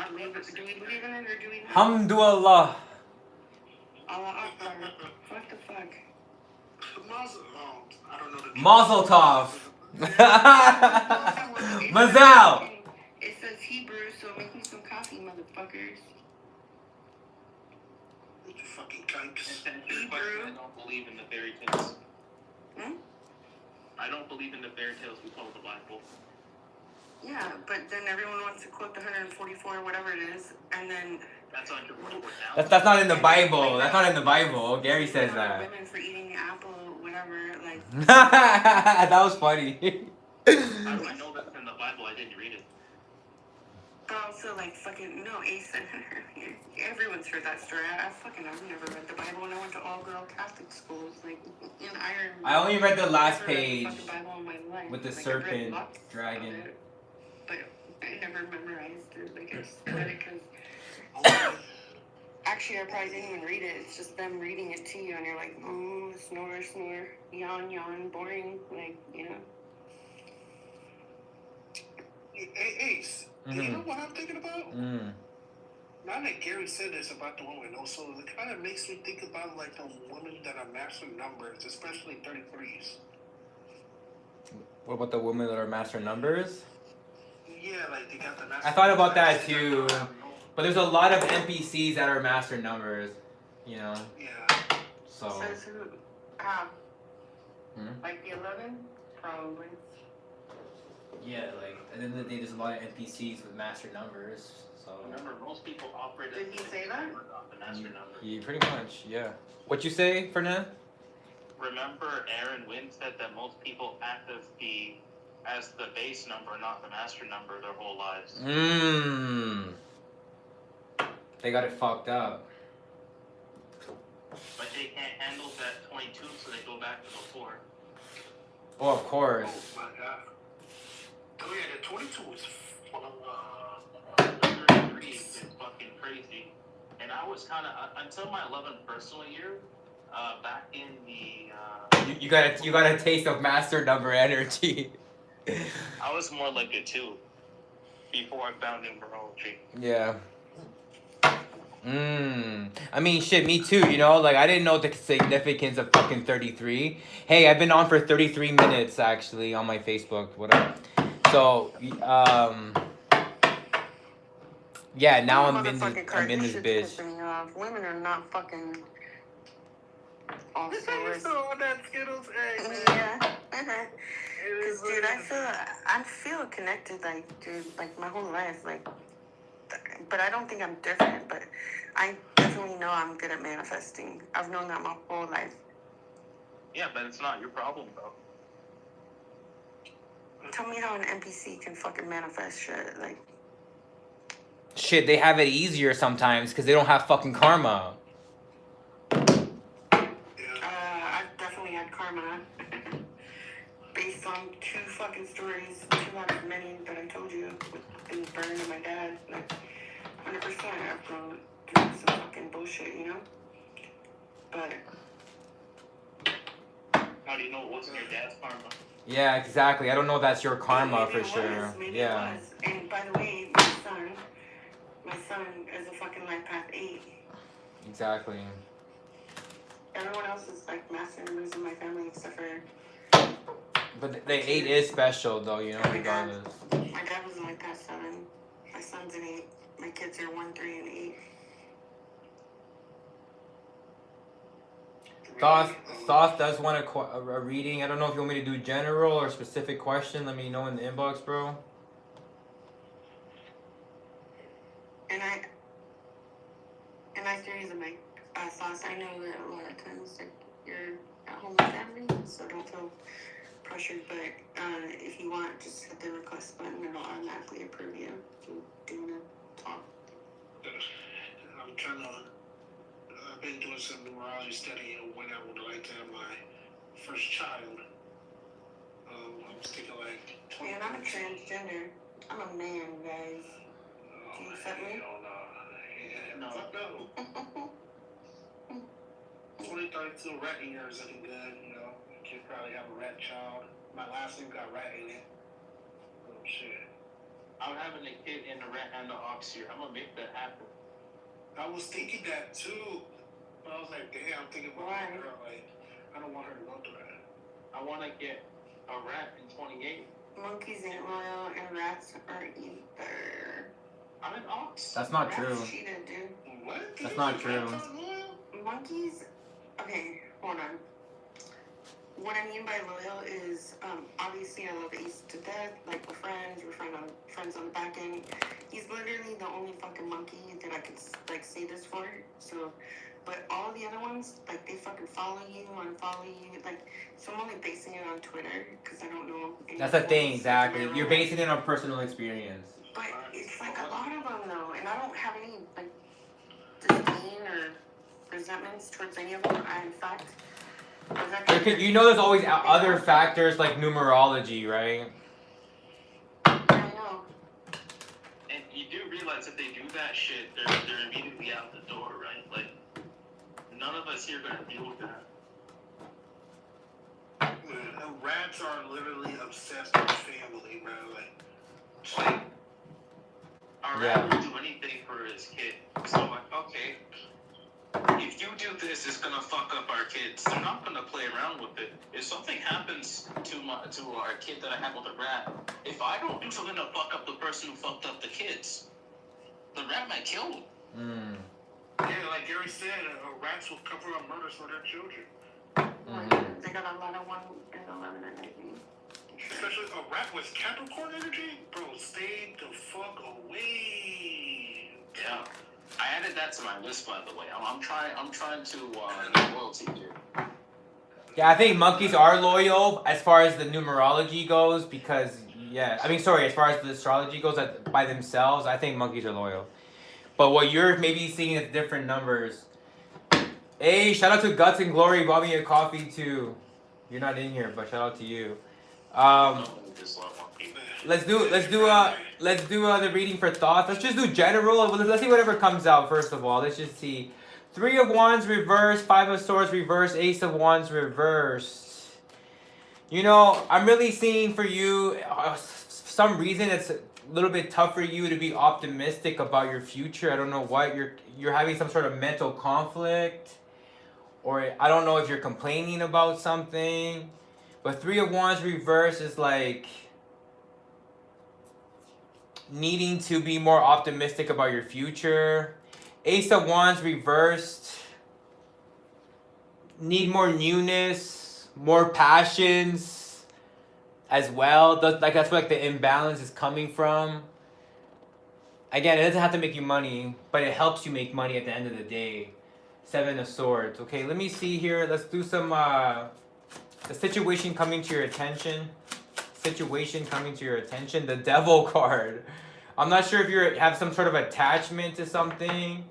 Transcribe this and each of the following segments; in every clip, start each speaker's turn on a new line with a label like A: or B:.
A: Do we believe in it or do we not?
B: Alhamdulillah.
A: Allah Akbar. What the fuck?
C: I don't know the
B: Mazel tov.
A: It
B: Mazal.
A: says- It says Hebrew, so make me some coffee, motherfuckers.
C: You fucking cunts.
A: Hebrew.
D: I don't believe in the fairy tales.
A: Hmm?
D: I don't believe in the fairy tales we call the Bible.
A: Yeah, but then everyone wants to quote the 144 or whatever it is, and then
D: That's 144,000.
B: That's not in the Bible. That's not in the Bible. Gary says that.
A: Women for eating the apple, whatever, like.
B: That was funny.
D: I know that's in the Bible. I didn't read it.
A: But also, like, fucking, no, Ace and everyone's heard that story. I've never read the Bible, and I went to all-girl Catholic schools, like, in Ireland.
B: I only read the last
A: I've never read
B: page
A: the fucking Bible in my life.
B: with the
A: Like, I've read
B: serpent
A: lots
B: dragon.
A: of it, but I never memorized it. Like, I just read it because... Actually, I probably didn't even read it. It's just them reading it to you, and you're like, snore, snore, yawn, yawn, boring, like, you know.
C: Hey, Ace, you know what I'm thinking about? Now that Gary said this about the women, also, it kind of makes me think about, like, the women that are master numbers, especially 33s.
B: What about the women that are master numbers?
C: Yeah, like, they got the master
B: I thought about that
C: numbers.
B: too. But there's a lot of NPCs that are master numbers, you know?
C: Yeah.
A: So. Says who? Like the 11? Probably.
B: Yeah, like, at the end of the day, there's a lot of NPCs with master numbers, so...
D: Remember, most people operate
A: Did he say that?
D: The master number.
B: Yeah, pretty much, yeah. What you say, Fernand?
D: Remember, Aaron Wynn said that most people act as the base number, not the master number, their whole lives.
B: They got it fucked up.
D: But they can't handle that 22, so they go back to the 4.
B: Oh, of course.
C: Oh, my God. Oh, yeah, the 22 is full of,
D: 33 is fucking crazy. And I was kind of, until my 11th personal year, back in the...
B: You got a taste of master number energy.
D: I was more like a 2 before I found numerology.
B: Yeah. I mean, shit, me too, you know? Like, I didn't know the significance of fucking 33. Hey, I've been on for 33 minutes, actually, on my Facebook, whatever. So, yeah, now I'm in this bitch.
A: Women are not fucking... Also,
C: all that Skittles egg, man.
A: yeah. Because, dude, I feel connected, like, dude, like, my whole life, like... But I don't think I'm different, but I definitely know I'm good at manifesting. I've known that my whole life.
D: Yeah, but it's not your problem, though.
A: Tell me how an NPC can fucking manifest shit, like...
B: Shit, they have it easier sometimes because they don't have fucking karma.
A: I've definitely had karma. Based on 2 fucking stories, 2 out of many that I told you, with being burned and my dad, like, 100% I've gone through some fucking bullshit, you know? But...
D: How do you know it wasn't your dad's karma?
B: Yeah, exactly. I don't know if that's your karma
A: maybe
B: for sure.
A: Maybe
B: Yeah.
A: it was. And by the way, my son is a fucking life path 8.
B: Exactly.
A: Everyone else is like master numbers in my family except for...
B: But the 8 is special though, you know, regardless.
A: My dad was a life path 7. My son's an 8. My kids are 1, 3, and 8.
B: Thoth does want a reading. I don't know if you want me to do general or specific question. Let me know in the inbox, bro.
A: And I series of my thoughts. I know that a lot of times, like, you're at home with family, so don't feel pressured. But if you want, just hit the request button and it'll automatically approve you. If you do want to talk.
C: I'm trying to... I've been doing some numerology study of when I would like to have my first child. I'm thinking like...
A: Man, I'm a transgender. I'm a man, guys. Do you accept me?
C: No. Fuck no. 2032 rat year is looking good, you know. I could probably have a rat child. My last name got rat in it. Oh, shit.
D: I'm having a kid in the rat and the ox here. I'm gonna make that happen.
C: I was thinking that too. But I was like, damn, I'm thinking about my girl. Like, I don't want her to go through that.
D: I want to get a rat in 28.
A: Monkeys ain't loyal and rats are either.
D: I'm an ox.
B: That's not
A: Rats
B: true.
A: cheated, dude.
C: What?
B: That's not true.
A: Monkeys. Okay, hold on. What I mean by loyal is, obviously I love Ace to death. Like, we're friends. We're friends on the back end. He's literally the only fucking monkey that I could, like, say this for. So, but all the other ones, like, they fucking follow you, unfollow you. Like, so I'm only basing it on Twitter because I don't know.
B: That's the thing, exactly. You're basing it on personal experience.
A: But it's like a lot of them, though. And I don't have any, like, disdain or resentments towards any of them. In fact...
B: You know there's always other factors like numerology, right?
A: I know.
D: And you do realize if they do that shit, they're immediately out the door, right? Like, none of us here gonna deal with that.
C: Rats are literally obsessed with family, bro.
D: Like a rat will do anything for his kid. So I'm like, okay, if you do this, it's gonna fuck up our kids. They're not gonna play around with it. If something happens to our kid that I have with a rat, if I don't do something to fuck up the person who fucked up the kids, the rat might kill them.
C: Yeah, like Gary said, rats will cover up murders for their children.
A: They got a lot of 1 and 11 and 19.
C: Especially a rat with Capricorn energy, bro. Stay the fuck away.
D: Yeah, I added that to my list, by the way. I'm trying to get loyalty here.
B: Yeah, I think monkeys are loyal as far as the numerology goes because, as far as the astrology goes by themselves, I think monkeys are loyal. But what you're maybe seeing is different numbers. Hey, shout out to Guts and Glory, bought me a coffee too. You're not in here, but shout out to you. Let's do the reading for thoughts. Let's just do general. Let's see whatever comes out first of all. Let's just see. 3 of Wands reversed, 5 of Swords reversed, Ace of Wands reversed. You know, I'm really seeing for you, for some reason it's a little bit tough for you to be optimistic about your future. I don't know what you're having some sort of mental conflict, or I don't know if you're complaining about something. But 3 of Wands reversed is like needing to be more optimistic about your future. Ace of Wands reversed. Need more newness, more passions as well. That's where the imbalance is coming from. Again, it doesn't have to make you money, but it helps you make money at the end of the day. 7 of Swords. Okay, let me see here. Let's do some the situation coming to your attention. Situation coming to your attention. The Devil card. I'm not sure if you have some sort of attachment to something.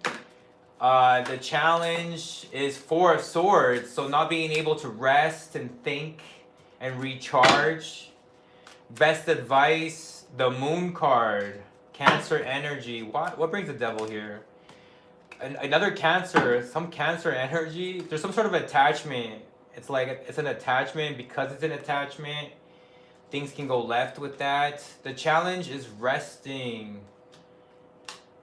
B: The challenge is 4 of Swords. So not being able to rest and think and recharge. Best advice. The Moon card. Cancer energy. What brings the Devil here? Another Cancer. Some Cancer energy. There's some sort of attachment. It's like it's an attachment. Because it's an attachment, things can go left with that. The challenge is resting.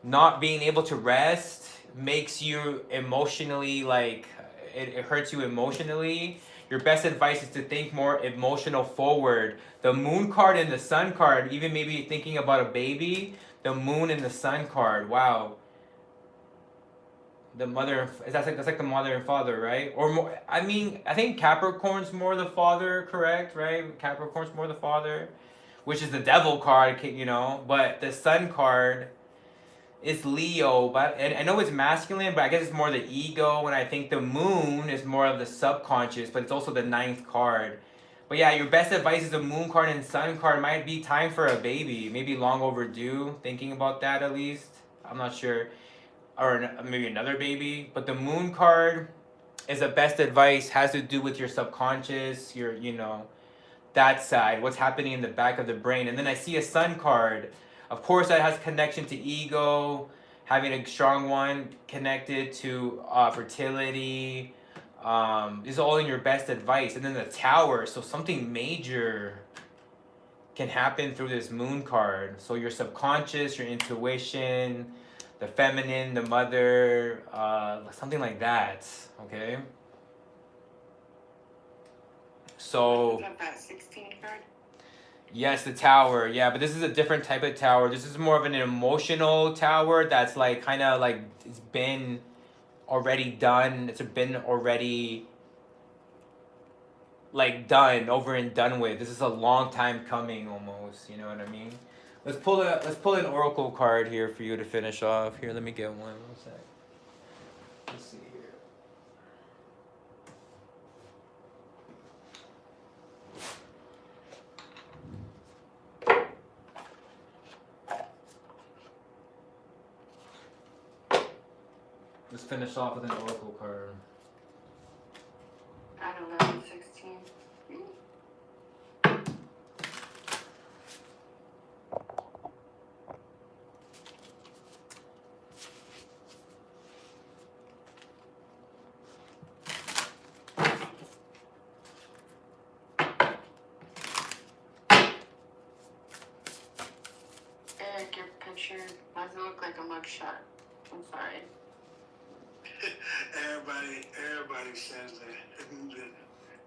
B: Not being able to rest makes you emotionally, like, it hurts you emotionally. Your best advice is to think more emotional forward. The Moon card and the Sun card, even maybe thinking about a baby. The Moon and the Sun card. Wow. The mother, that's like the mother and father, right? Or more, I think Capricorn's more the father, correct, right? Capricorn's more the father, which is the Devil card, you know. But the Sun card is Leo, but and I know it's masculine, but I guess it's more the ego. And I think the Moon is more of the subconscious, but it's also the 9th card. But yeah, your best advice is the Moon card and Sun card. Might be time for a baby, maybe long overdue. Thinking about that at least. I'm not sure. Or maybe another baby. But the Moon card is the best advice, has to do with your subconscious, your, that side, what's happening in the back of the brain. And then I see a Sun card. Of course, that has connection to ego, having a strong one connected to fertility. Is all in your best advice. And then the Tower, so something major can happen through this moon card. So your subconscious, your intuition, the feminine, the mother, something like that. Okay. So.
A: Is that 16 card?
B: Yes, the tower. Yeah, but this is a different type of tower. This is more of an emotional tower that's like kind of like it's been already done. It's been already like done, over and done with. This is a long time coming almost, you know what I mean? Let's pull an oracle card here for you to finish off. Here, let me get one sec. Let's see here. Let's finish off with an oracle card.
A: I don't know, 16. Eric, your picture doesn't look like a mugshot. I'm sorry.
C: Everybody says that.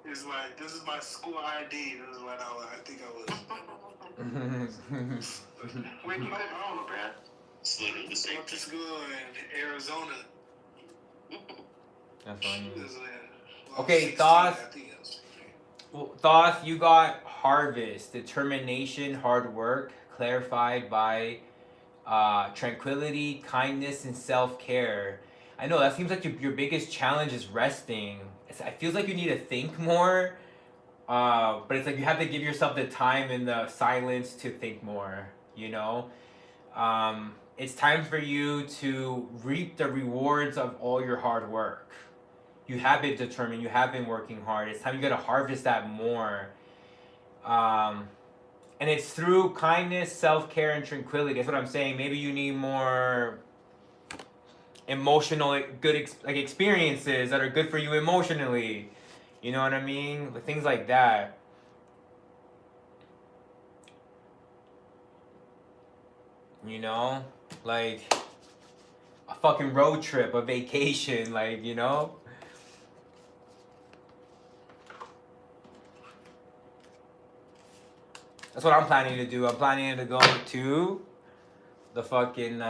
C: It's like, this is my school ID. This is what I think I was.
A: Where'd you go to school, bro?
D: It's literally the same
C: Went to
D: thing.
C: school in Arizona.
B: That's funny.
C: It was,
B: Okay,
C: 16,
B: Thoth.
C: I think it was 16.
B: Thoth, you got harvest, determination, hard work, clarified by tranquility, kindness, and self-care. I know that seems like your biggest challenge is resting. It feels like you need to think more, but it's like you have to give yourself the time and the silence to think more, you know? It's time for you to reap the rewards of all your hard work. You have been determined, you have been working hard. It's time you gotta harvest that more. And it's through kindness, self-care, and tranquility. That's what I'm saying. Maybe you need more emotional, good experiences that are good for you emotionally. You know what I mean? Things like that. You know? Like a fucking road trip, a vacation, like, you know? That's what I'm planning to do. I'm planning to go to the fucking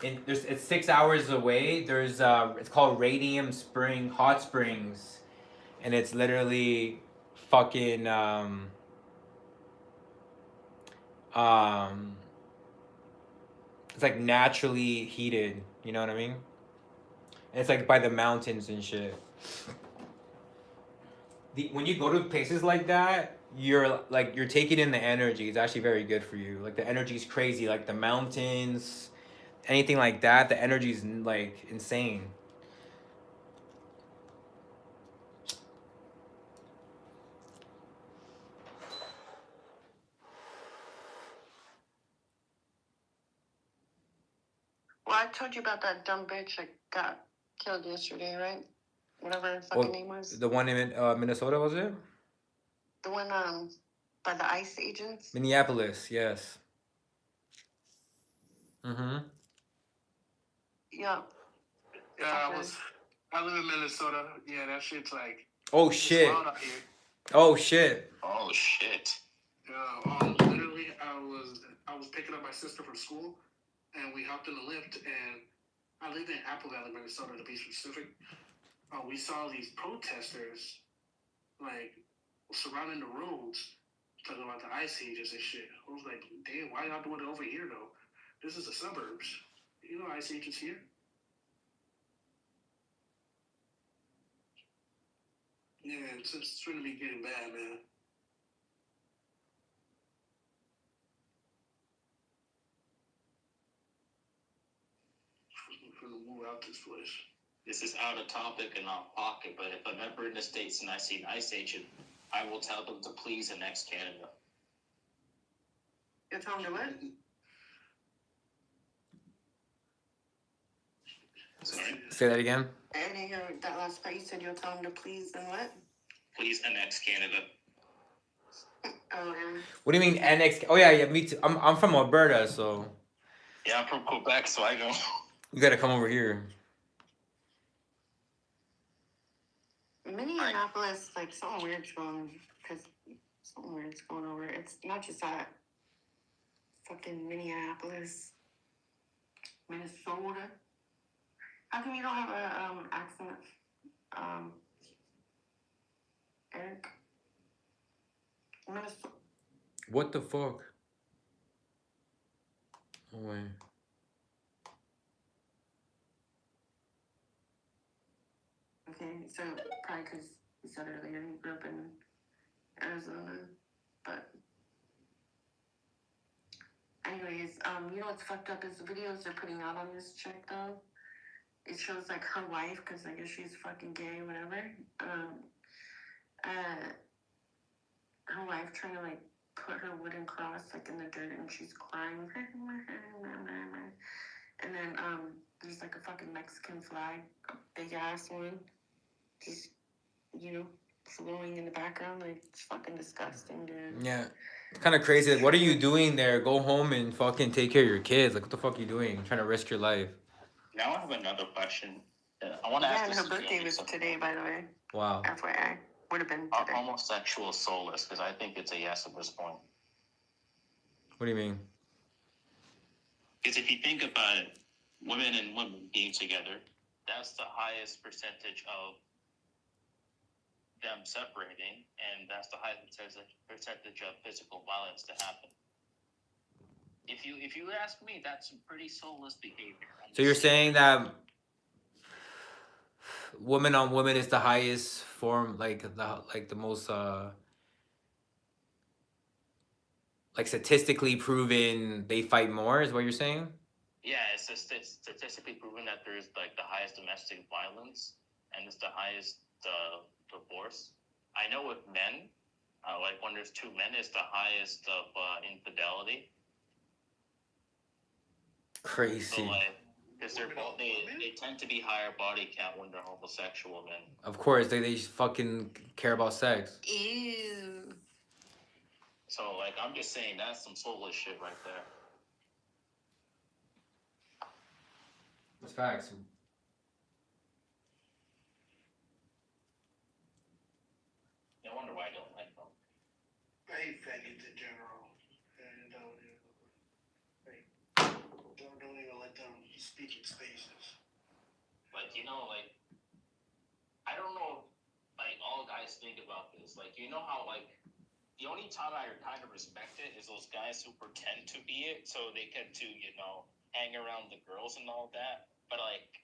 B: it's 6 hours away. There's it's called Radium Spring Hot Springs, and it's literally fucking it's like naturally heated. You know what I mean? And it's like by the mountains and shit. When you go to places like that, you're taking in the energy. It's actually very good for you. Like the energy is crazy. Like the mountains, anything like that, the energy is like insane.
A: Well, I told you about that dumb bitch that got killed yesterday, right? Whatever her fucking name was.
B: The one in Minnesota, was it?
A: The one by the ICE agents.
B: Minneapolis, yes. Mm-hmm.
A: Yeah.
C: Yeah, I live in Minnesota. Yeah, that shit's like.
B: Oh shit.
C: It's wild out here.
B: Oh shit.
D: Oh shit.
C: Literally, I was picking up my sister from school, and we hopped in the lift, and I live in Apple Valley, Minnesota, to be specific. We saw these protesters, like, surrounding the roads, talking about the ice ages and shit. I was like, damn, why y'all doing it over here, though? This is the suburbs. You know ice ages here? Yeah, it's going to be getting bad, man. I'm going to move out this place.
D: This is out of topic and off pocket, but if I'm ever in the States and I see an ice agent, I will tell them to please annex Canada.
A: You'll tell them to what?
D: Sorry?
B: Say that again.
A: I didn't hear that last part. You said you'll tell them to please and what?
D: Please annex Canada.
A: Oh, yeah.
B: What do you mean NX? Oh yeah, me too. I'm from Alberta, so
D: Yeah, I'm from Quebec, so I know.
B: you gotta come over here.
A: Minneapolis, like, something weird's going, because something weird's going over. It's not just that. Fucking Minneapolis, Minnesota. How come you don't have a accent, um, Eric? Minnesota.
B: What the fuck? No way.
A: Okay, so probably because you said earlier you grew up in Arizona, but anyways, you know what's fucked up is the videos they're putting out on this chick though. It shows like her wife, because I guess she's fucking gay, whatever. Uh, her wife trying to like put her wooden cross like in the dirt, and she's crying. And then there's like a fucking Mexican flag, a big ass one, just flowing in the background. Like, it's fucking disgusting, dude.
B: Yeah. It's kind of crazy. Like, what are you doing there? Go home and fucking take care of your kids. Like, what the fuck are you doing? Trying to risk your life.
D: Now I have another question. I want to ask
A: And
D: this
A: her birthday was today, by the way.
B: Wow.
A: FYI. Would have been
D: Are
A: today.
D: homosexuals soulless? Because I think it's a yes at this point.
B: What do you mean?
D: Because if you think about it, women and women being together, that's the highest percentage of them separating, and that's the highest percentage of physical violence to happen. If you ask me, that's some pretty soulless behavior.
B: So you're saying that woman on woman is the highest form, like the most like statistically proven they fight more is what you're saying?
D: Yeah, it's statistically proven that there is like the highest domestic violence, and it's the highest divorce. I know with men, like when there's two men, it's the highest of infidelity.
B: Crazy.
D: So like, because they tend to be higher body count when they're homosexual men.
B: Of course, they fucking care about sex.
A: Ew.
D: So like, I'm just saying that's some soulless shit right there.
B: That's facts.
D: No wonder why I don't like them.
C: I hate faggots in general. And don't even let them speak in spaces.
D: Like, like, I don't know, like, all guys think about this. Like, you know how, like, the only time I kind of respect it is those guys who pretend to be it so they get to, hang around the girls and all that. But, like,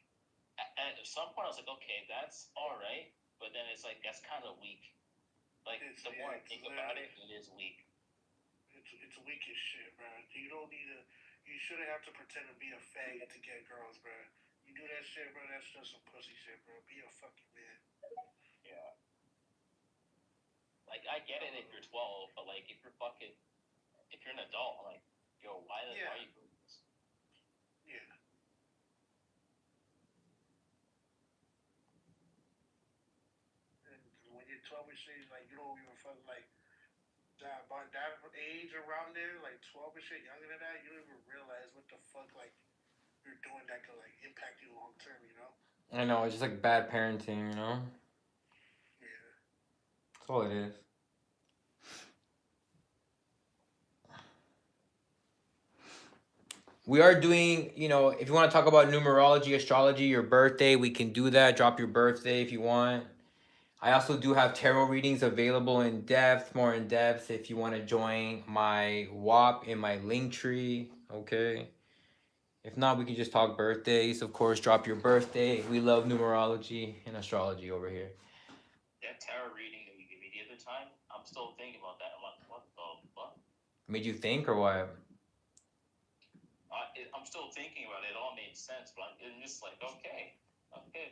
D: at some point I was like, okay, that's all right. But then it's like, that's kind of weak. Like, the more I think about it, it is weak.
C: It's weak as shit, bro. You don't need to. You shouldn't have to pretend to be a faggot to get girls, bro. You do that shit, bro. That's just some pussy shit, bro. Be a fucking man.
D: Yeah. Like, I get it if you're 12, but like, if you're an adult, I'm like, yo, why are you doing this?
C: Yeah. And when you're 12 and shit, like, you don't even fucking like. By that age around there, like 12 and shit, younger than that, you don't even realize what the fuck, like, you're doing that could, like, impact you long term, you know?
B: I know, it's just like bad parenting,
C: Yeah.
B: That's all it is. We are doing, if you want to talk about numerology, astrology, your birthday, we can do that. Drop your birthday if you want. I also do have tarot readings available more in depth if you want to join my WAP in my link tree, okay? If not, we can just talk birthdays. Of course, drop your birthday. We love numerology and astrology over here.
D: That tarot reading that you gave me the other time, I'm still thinking about that. I'm like, what the fuck?
B: Made you think or what?
D: I'm still thinking about it. It all made sense, but I'm just like, okay,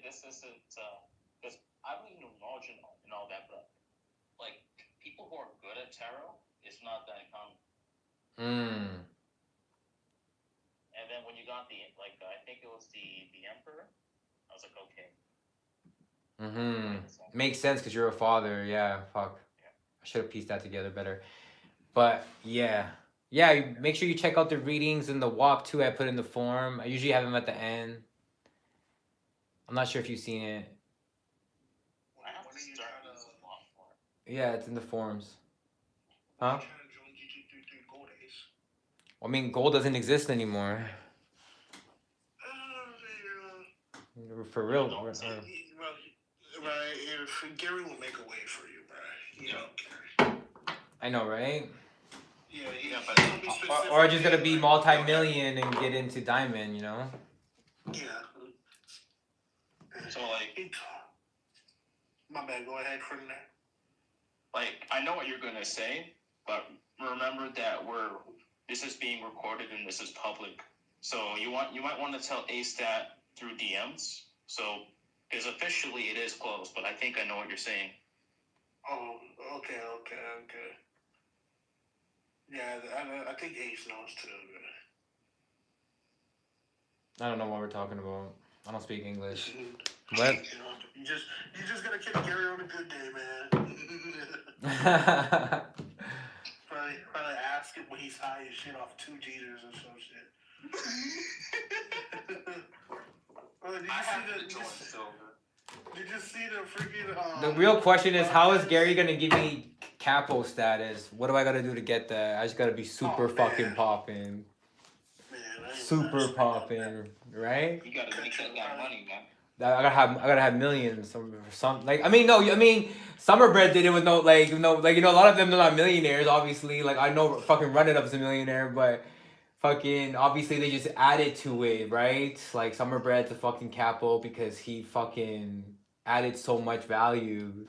D: this isn't, because I believe in numerology and all that, but like, people who are good at tarot, it's not that common. And then when you got I think it was the Emperor, I was like, okay.
B: Makes sense because you're a father. Yeah, fuck. I should have pieced that together better. But yeah. Make sure you check out the readings and the WAP too. I put in the form. I usually have them at the end. I'm not sure if you've seen it. Yeah, it's in the forums. Huh? I mean, gold doesn't exist anymore. For real.
C: Right, if Gary will make a way for you, bro. You know,
B: I know, right?
C: Yeah, but don't be specific.
B: Or just gonna be multi-million and get into diamond, you know?
C: Yeah.
D: So like,
C: my bad. Go ahead from there.
D: like I know what you're gonna say, but remember that this is being recorded and this is public. So you might want to tell Ace that through DMs. So because officially it is closed, but I think I know what you're saying.
C: Oh, okay. Yeah, I think Ace knows too.
B: I don't know what we're talking about. I don't speak English.
C: What? You just gotta keep Gary on a good day, man. probably ask him when he's high and shit off 2 G's or some shit. Did you see the freaking?
B: The real question is, how is Gary gonna give me capo status? What do I gotta do to get that? I just gotta be super fucking popping. Super popping, right?
D: You gotta make that money, man.
B: I gotta have millions. Some like I mean Summerbread did it with a lot of them are not millionaires. Obviously, like I know fucking Run It Up's a millionaire, but fucking obviously they just added to it, right? Like Summerbread's a fucking capo because he fucking added so much value.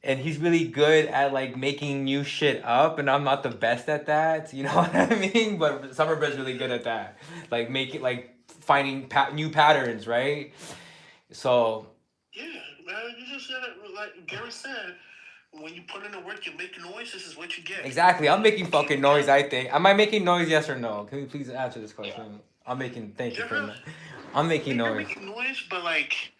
B: And he's really good at like making new shit up, and I'm not the best at that. You know what I mean? But Summerbread's really good at that, like finding new patterns, right? So.
C: Yeah, man, you just said it like Gary said. When you put in the work, you make noise. This is what you get.
B: Exactly, I'm making fucking noise. I think. Am I making noise? Yes or no? Can we please answer this question? Yeah. I'm making. Thank you for that. I'm making noise.
C: You're making noise, but like.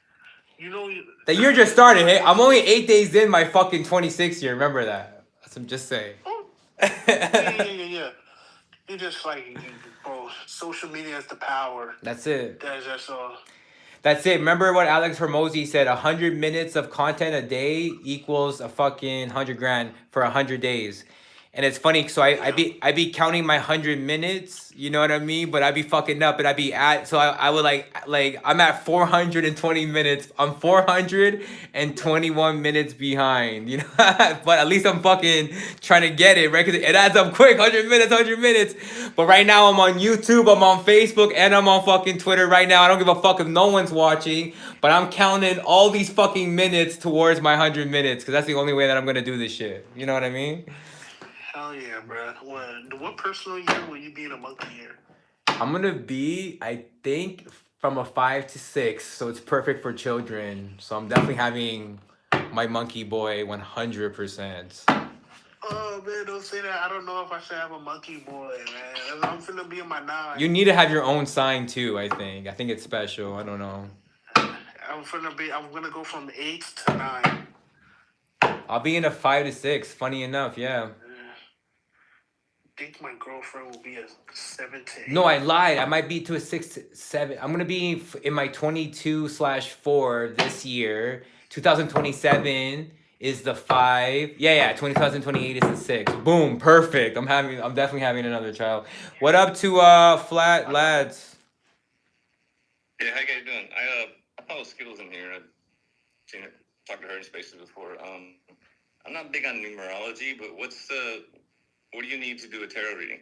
C: You know,
B: the year just started. Hey, I'm only 8 days in my fucking 26 year. Remember that. That's what I'm just saying.
C: Oh. Yeah. You just like, bro, social media has the power.
B: That's it.
C: That's all.
B: That's it. Remember what Alex Hormozy said? 100 minutes of content a day equals a fucking 100 grand for 100 days. And it's funny, so I be counting my 100 minutes, you know what I mean? But I be fucking up, and I be I would like I'm at 420 minutes. I'm 421 minutes behind, you know? But at least I'm fucking trying to get it, right? Because it adds up quick, 100 minutes. But right now I'm on YouTube, I'm on Facebook, and I'm on fucking Twitter right now. I don't give a fuck if no one's watching, but I'm counting all these fucking minutes towards my 100 minutes, because that's the only way that I'm going to do this shit. You know what I mean?
C: Hell yeah, bro. What personal year will you be in a monkey year?
B: I'm gonna be, I think, from a 5 to 6, so it's perfect for children. So I'm definitely having my monkey boy 100%.
C: Oh man, don't say that. I don't know if I should have a monkey boy, man. I'm finna be in my 9.
B: You need to have your own sign too. I think it's special. I don't know.
C: I'm gonna go from 8 to 9.
B: I'll be in a 5 to 6. Funny enough, yeah.
C: I think my girlfriend will be a 7 to 8.
B: No, I lied. I might be to a 6 to 7. I'm gonna be in my 22/4 this year. 2027 is the 5. Yeah. 2028 is the 6. Boom, perfect. I'm definitely having another child. What up to Flat Lads?
E: Yeah, how you guys doing? I follow Skittles in here. I've seen it, talked to her in spaces before. I'm not big on numerology, but what do you need to do a tarot reading?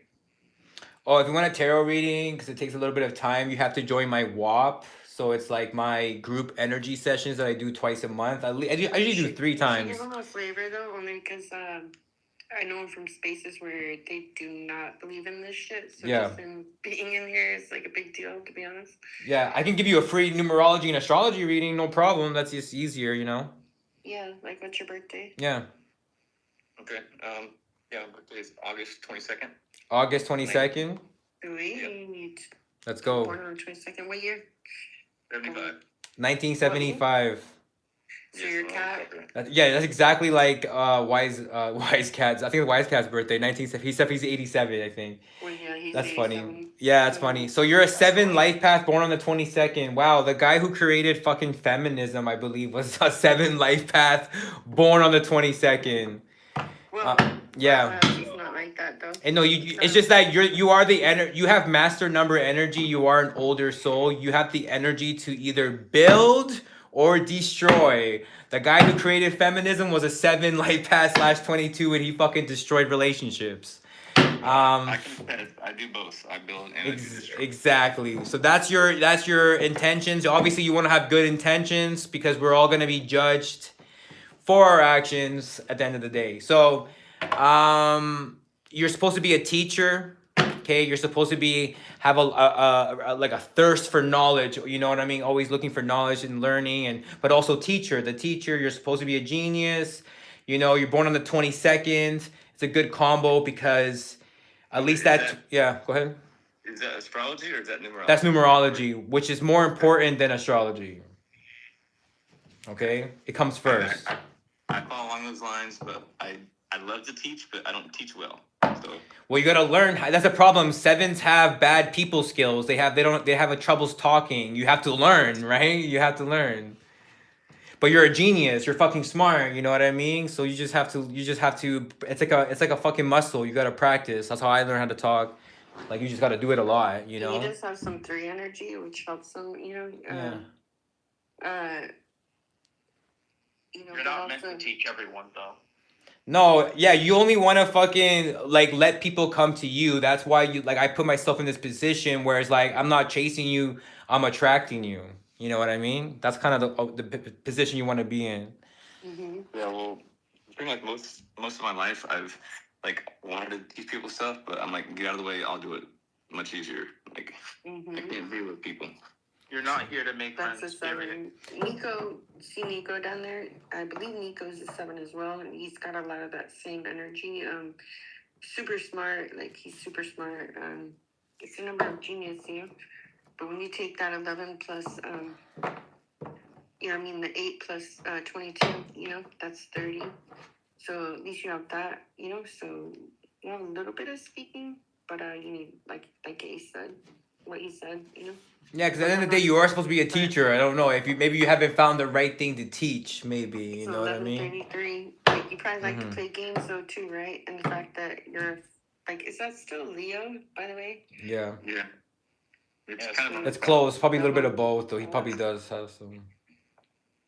B: Oh, if you want a tarot reading, because it takes a little bit of time, you have to join my WAP. So it's like my group energy sessions that I do twice a month. I usually do 3 times.
A: You give them a flavor though, only because I know from spaces where they do not believe in this shit. So just being in here is like a big deal, to be honest.
B: Yeah, I can give you a free numerology and astrology reading, no problem. That's just easier, you know?
A: Yeah, like what's your birthday?
B: Yeah.
E: Okay. Yeah, my birthday is August 22nd.
B: August 22nd?
A: Sweet.
E: Yep.
B: Let's go.
A: Born on the 22nd. What year?
E: 75.
B: 1975.
A: So your cat.
B: Yeah, that's exactly like Wise Cat's. I think Wise Cat's birthday, 1970. He's 87, I think.
A: Well, yeah, he's
B: That's funny.
A: 87.
B: Yeah, that's funny. So you're a 7 life path born on the 22nd. Wow, the guy who created fucking feminism, I believe, was a 7 life path born on the 22nd.
A: Well,
B: yeah.
A: he's not like that though.
B: And no, it's just that you are the you have master number energy. You are an older soul. You have the energy to either build or destroy. The guy who created feminism was a 7 life path /22, and he fucking destroyed relationships.
E: I do both. I build and I do destroy.
B: Exactly. So that's your intentions. Obviously, you want to have good intentions because we're all gonna be judged for our actions at the end of the day. So, you're supposed to be a teacher. Okay, you're supposed to have a like a thirst for knowledge. You know what I mean? Always looking for knowledge and learning, but also teacher. The teacher, you're supposed to be a genius. You know, you're born on the 22nd. It's a good combo because at least go ahead.
E: Is that astrology or is that numerology?
B: That's numerology, which is more important than astrology. Okay, it comes first.
E: I follow along those lines, but I love to teach, but I don't teach well. So.
B: Well, you gotta learn. That's a problem. 7s have bad people skills. They have a troubles talking. You have to learn, right? You have to learn. But you're a genius. You're fucking smart. You know what I mean? So you just have to. It's like a fucking muscle. You gotta practice. That's how I learned how to talk. Like you just gotta do it a lot. You know.
A: He does have some 3 energy, which helps him. You know.
D: You're not meant to teach everyone, though.
B: No, yeah, you only want to fucking like let people come to you. That's why I put myself in this position where it's like I'm not chasing you, I'm attracting you. You know what I mean? That's kind of the position you want to be in.
A: Mm-hmm.
E: Yeah, well, pretty like most of my life, I've like wanted to teach people stuff, but I'm like, get out of the way, I'll do it much easier. Like I can't deal with people.
D: You're not here to make friends.
A: That's a 7. See Nico down there? I believe Nico's a 7 as well, and he's got a lot of that same energy. Super smart, like he's super smart. It's a number of genius, you know. But when you take that 11 plus, the 8 plus 22, you know, that's 30. So at least you have that, you know. So you have a little bit of speaking, but you need like Ace said, what he said, you know.
B: Yeah, because at the end of the day, you are supposed to be a teacher. I don't know if you haven't found the right thing to teach. Maybe you know what I mean.
A: 33. Like you probably like to play games though too, right? And the fact that you're like, is that still Leo? By the way.
B: Yeah.
E: Yeah. It's kind of.
B: It's close. Probably a little bit of both, though. He probably does have some.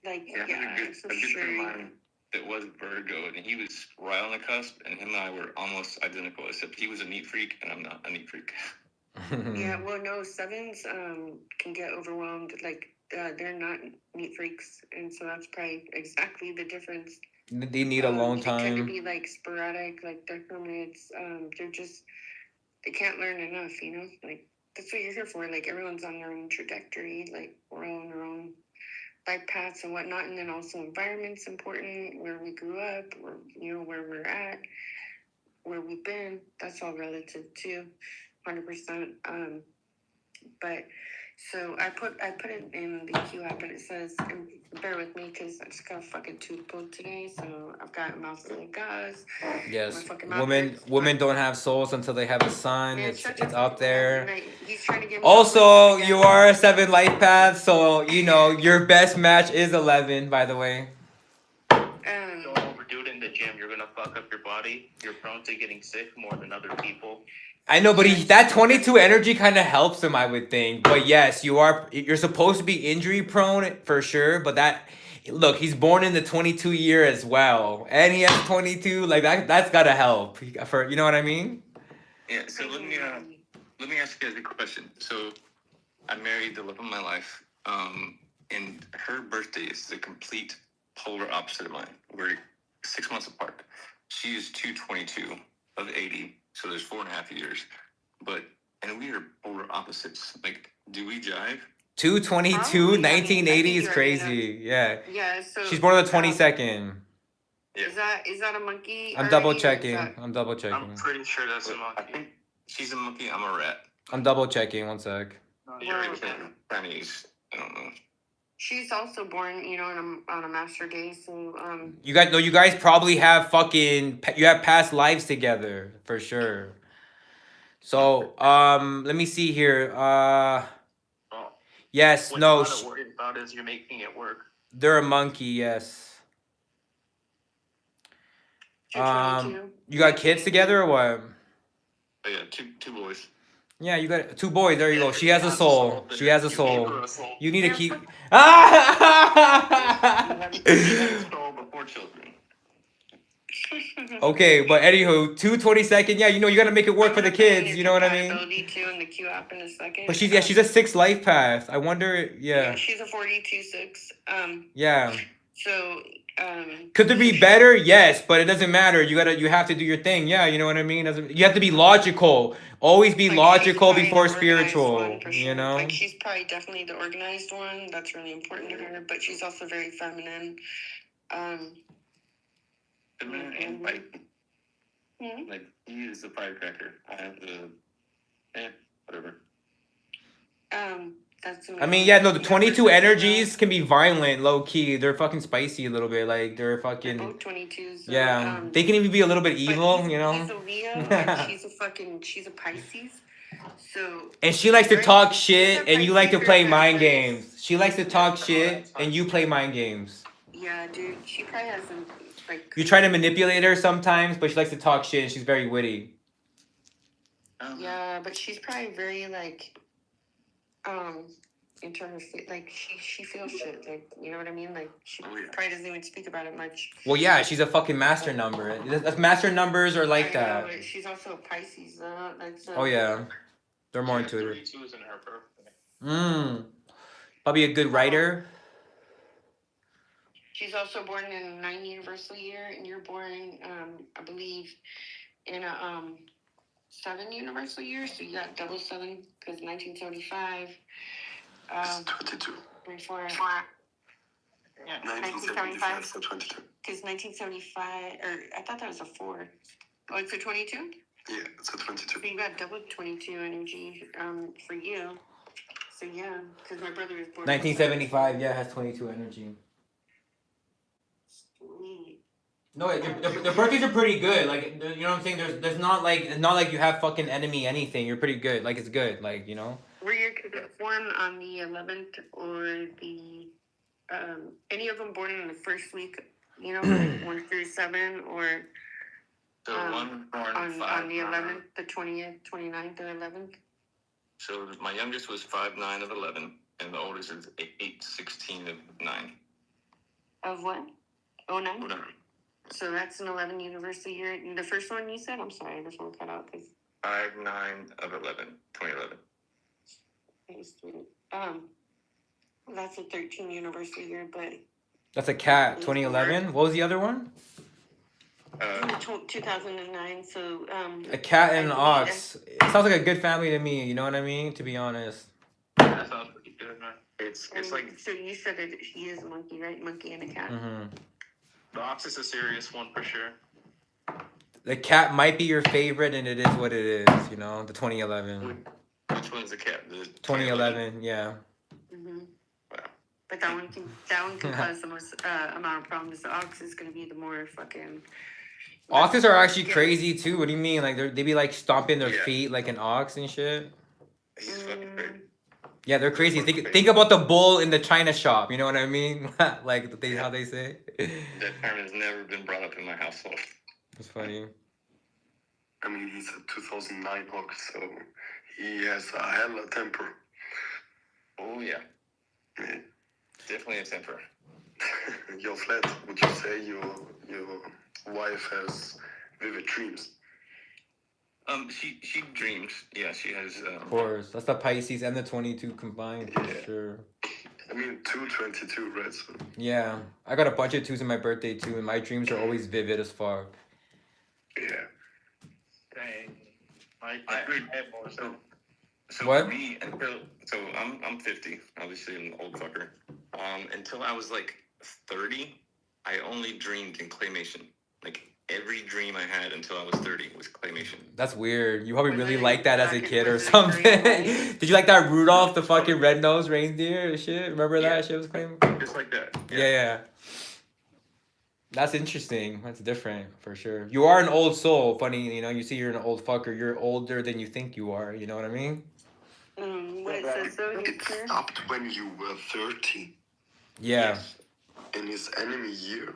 A: Like
E: a good friend of mine that was Virgo, and he was right on the cusp, and him and I were almost identical, except he was a neat freak, and I'm not a neat freak.
A: Yeah, well, no, 7s can get overwhelmed. Like they're not neat freaks, and so that's probably exactly the difference.
B: They need a long time.
A: They tend to be like sporadic, like they're hermits. They can't learn enough, you know. Like that's what you're here for. Like everyone's on their own trajectory. Like we're all on our own life paths and whatnot, and then also environment's important. Where we grew up, or you know where we're at, where we've been. That's all relative too. 100%. But so I put it in the Q app, and it says, and bear with me because I just got a fucking tooth pulled today, so I've got a mouth full of gauze.
B: Yes, women don't have souls until they have a son.
A: Man,
B: it's up there.
A: He's trying to get me
B: also, you are a 7 life path, so you know your best match is 11. By the way.
D: Don't overdo it in the gym. You're gonna fuck up your body. You're prone to getting sick more than other people.
B: I know, but that 22 energy kind of helps him, I would think. But yes, you're supposed to be injury prone for sure. But look, he's born in the 22 year as well, and he has 22. Like that's gotta help. For you know what I mean?
E: Yeah. So let me ask you guys a question. So I married the love of my life, and her birthday is the complete polar opposite of mine. We're 6 months apart. She is 2/22 of 80. So there's 4.5 years, and we are polar opposites. Like, do we jive?
B: 2/22, 1980 is crazy. Yeah.
A: Yeah. So
B: she's born on the 22nd.
A: Yeah. Is that a monkey?
B: I'm double checking. I'm
D: pretty sure that's a monkey.
E: I think she's a monkey. I'm a rat.
B: I'm double checking. One sec.
E: You're Chinese. I don't know.
A: She's also born, on a master day. So
B: You guys probably have you have past lives together for sure. So let me see here.
D: Well,
B: Yes,
D: what
B: no,
D: you gotta worry about is you're making it work.
B: they're a monkey. Yes.
A: you're 22.
B: You got kids together or what?
E: Oh, yeah, two boys.
B: Yeah, you got 2 boys. There you
D: Yeah,
B: go. She has a soul. She has a soul. You need to
A: Yeah,
B: keep.
A: fuck.
E: You had a soul before children.
B: Okay, but anywho, 222nd. Yeah, you gotta make it work
A: I'm
B: for the
A: gonna put in
B: kids.
A: your
B: You know what I mean?
A: compatibility too in the Q app in a second.
B: But she's a 6 life path. I wonder.
A: Yeah,
B: Yeah.
A: she's a 42-6.
B: Yeah.
A: So
B: Could there be better? Yes, but it doesn't matter. You have to do your thing. Yeah, you know what I mean. You have to be logical. Always be
A: Like,
B: logical
A: she's probably
B: before
A: the organized
B: spiritual.
A: one, for
B: You
A: sure.
B: know.
A: Like, she's probably definitely the organized one. That's really important to her. But she's also very feminine.
E: Feminine and fight.
A: Hmm?
E: Like, he is the firecracker. I have the. Whatever.
A: That's
B: I mean, yeah, no, the
A: yeah,
B: 22
A: but-
B: energies can be violent, low key. They're fucking spicy a little bit. Like they're
A: They're
B: fucking.
A: both 22s. So,
B: Yeah, they can even be a little bit
A: but
B: evil.
A: he's
B: You
A: a
B: know.
A: Leo, and she's a Pisces. So.
B: And she likes to
A: Right?
B: talk
A: She's
B: shit,
A: a
B: and you like to
A: Pisces,
B: play
A: you're a
B: mind
A: Aquarius.
B: games. She likes to talk
D: Yeah,
B: shit,
D: that's fine.
B: and you play mind games.
A: Yeah, dude. She probably has some, like.
B: You try to manipulate her sometimes, but she likes to talk shit, and she's very witty.
A: Yeah, but she's probably very, like, in terms of, like, she feels shit, like, you know what I mean? Like, she probably doesn't even speak about it much.
B: Well, yeah, she's a fucking master number. That's master numbers are like
A: I
B: that.
A: know, but she's also a Pisces, though. That's,
B: Oh yeah, they're more intuitive.
D: 32's in her birthday.
B: Probably a good writer.
A: She's also born in a 9 universal year, and you're born, I believe, in a 7 universal year, so you got double 7, because 1975.
C: It's 22.
A: Before.
D: Yeah.
C: 1975, so 22.
A: Because 1975, or I thought that was a 4. Oh, it's a 22?
C: Yeah, it's a 22.
A: So you got double 22 energy for you. So yeah, because my brother was born.
B: 1975, yeah, has 22 energy.
A: Sweet.
B: No, the birthdays are pretty good. Like, you know what I'm saying? There's not like it's not like you have fucking enemy anything. You're pretty good. Like it's good. Like you know.
A: Were your kids born on the 11th or the any of them born in the first week? You know, like 1 through 7, or
E: So one born
A: on
E: 5.
A: the 11th, the 20th, 29th, or 11th.
E: So my youngest was 5/9 of 11, and the oldest is 8/16 of 9.
A: Of what? Oh, 9?
E: Oh, no.
A: So that's an 11 universal year. And the first one you said? I'm sorry, this one cut out because
E: 5/9 of 11, 2011.
A: it was 3. That's a 13 universal year, but
B: That's a cat. 2011. What was the other one?
A: 2009. So
B: A cat and an
A: I believe
B: ox. It sounds like a good family to me. You know what I mean? To be honest.
D: That sounds pretty good, man.
E: It's
A: that-
E: like
A: so you said that he is a monkey, right? Monkey and a cat.
B: Mm-hmm.
D: The ox is a serious one for sure.
B: The cat might be your favorite, and it is what it is. You know, the 2011.
E: which one's the cat? The
B: 2011. Yeah.
A: Mm-hmm.
E: Wow.
A: But that one can cause the most amount of problems. The ox is going to be the more fucking.
B: Oxes are actually crazy too. What do you mean? Like they be like stomping their
E: Yeah.
B: feet like an ox and shit.
E: He's fucking crazy.
B: Yeah, they're crazy. Think about the bull in the China shop. You know what I mean? Like how they say.
E: That term has never been brought up in my household.
B: It's funny.
C: I mean, he's a 2009 Hawk, so he has a hell of a temper.
E: Oh yeah,
C: Yeah.
E: definitely a temper.
C: Yo, Flat, would you say your wife has vivid dreams?
E: She dreams. Yeah, she has.
B: Of course, that's the Pisces and the 22 combined for
C: Yeah.
B: sure.
C: I mean, 222, right? So
B: Yeah, I got a bunch of 2s in my birthday too, and my dreams are always vivid as fuck.
C: yeah.
D: Dang. I
E: agree.
D: have more so.
E: So
B: What?
E: for me, I'm 50. Obviously, I'm an old fucker. Until I was like 30, I only dreamed in claymation. Like every dream I had until I was 30 was claymation.
B: That's weird. You probably
A: Was
B: really
A: it
B: liked that as a
A: black-
B: kid or
A: was it
B: something.
A: gray and white?
B: Did you like that Rudolph the fucking red-nosed reindeer and shit? Remember
E: Yeah.
B: that shit was claim?
E: Just like that.
B: Yeah. That's interesting. That's different for sure. You are an old soul. Funny, you see you're an old fucker. You're older than you think you are. You know what I mean?
A: What it says though
F: It
A: here.
F: stopped when you were 30
B: Yeah.
E: Yes.
F: in his enemy year.